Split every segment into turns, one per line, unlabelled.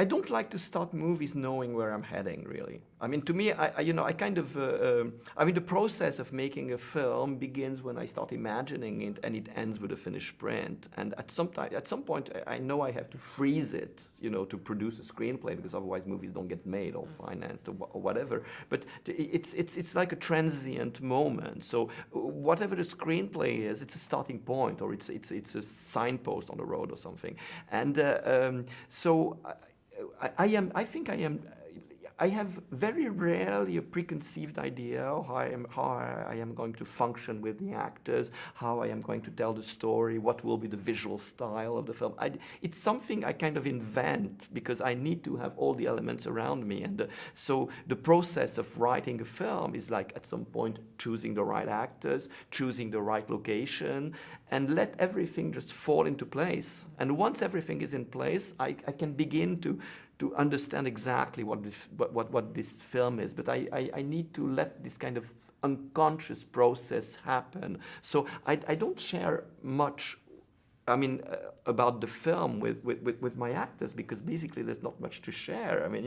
I don't like to start movies knowing where I'm heading, really. I mean, to me, I kind of, the process of making a film begins when I start imagining it, and it ends with a finished print. And at some point, I know I have to freeze it, to produce a screenplay, because otherwise movies don't get made or financed or whatever. But it's like a transient moment. So whatever the screenplay is, it's a starting point, or it's a signpost on the road or something. And so. I have very rarely a preconceived idea of how I am going to function with the actors, how I am going to tell the story, what will be the visual style of the film. It's something I kind of invent because I need to have all the elements around me. And so the process of writing a film is like at some point choosing the right actors, choosing the right location, and let everything just fall into place. And once everything is in place, I can begin to understand exactly what this film is, but I need to let this kind of unconscious process happen. So I don't share much, about the film with my actors, because basically there's not much to share. I mean,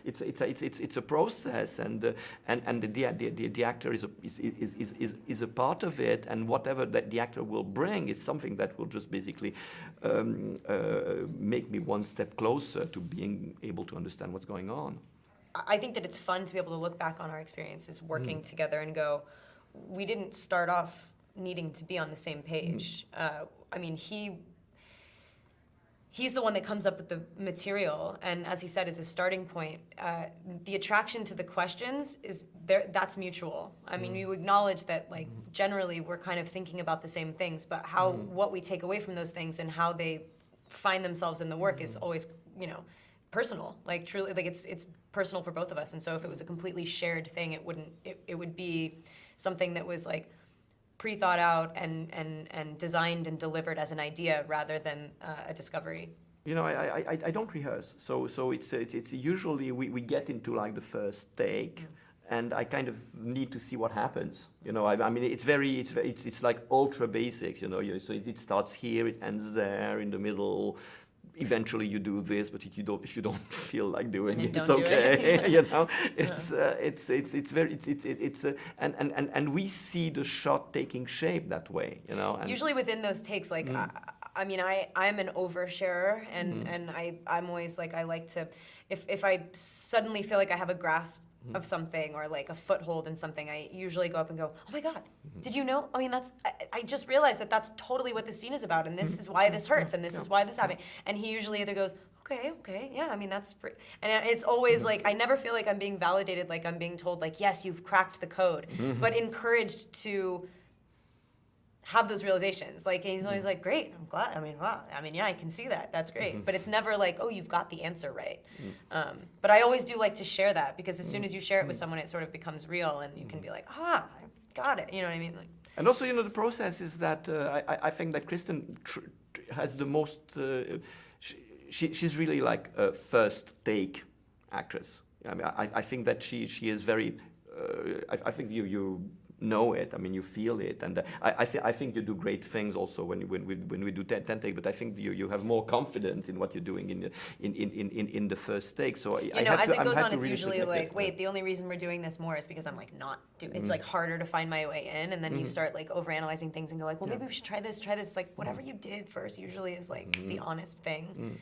it's a process, and the actor is a part of it, and whatever that the actor will bring is something that will just basically make me one step closer to being able to understand what's going on.
I think that it's fun to be able to look back on our experiences working together and go, we didn't start off needing to be on the same page. He's the one that comes up with the material, and as he said, is a starting point. The attraction to the questions is there. That's mutual. I mean, you acknowledge that, like, generally we're kind of thinking about the same things, but what we take away from those things and how they find themselves in the work is always, personal. Like, truly, like it's personal for both of us. And so if it was a completely shared thing, it would be something that was like pre-thought out and designed and delivered as an idea rather than a discovery.
I don't rehearse, so it's usually we get into like the first take, and I kind of need to see what happens. It's like ultra basic. So it starts here, it ends there, in the middle. Eventually you do this, but if you don't feel like doing it, it's okay. And we see the shot taking shape that way. And
usually within those takes, like I'm an oversharer, and I'm always like, I like to, if I suddenly feel like I have a grasp of something or like a foothold in something, I usually go up and go, oh my God, did you know? I mean, I just realized that that's totally what the scene is about, and this is why this hurts, and this is why this happened. And he usually either goes, okay, yeah, I mean, that's pretty. And it's always like, I never feel like I'm being validated, like I'm being told, like, yes, you've cracked the code, but encouraged to have those realizations. Like, and he's always like, great, I'm glad. I mean, wow. I mean, yeah, I can see that. That's great. But it's never like, oh, you've got the answer right. But I always do like to share that, because as soon as you share it with someone, it sort of becomes real, and you can be like, I got it. You know what I mean? Like,
and also, the process is that I think that Kristen has the most. She's really like a first take actress. I mean, I think that she is very. I think you know it. I mean, you feel it, and I think you do great things also when we do 10 take. But I think you have more confidence in what you're doing in the first take. So
as it goes on, it's usually like, wait, the only reason we're doing this more is because I'm like not doing. It's like harder to find my way in, and then you start like overanalyzing things and go like, well, maybe we should try this. It's like whatever you did first usually is like the honest thing.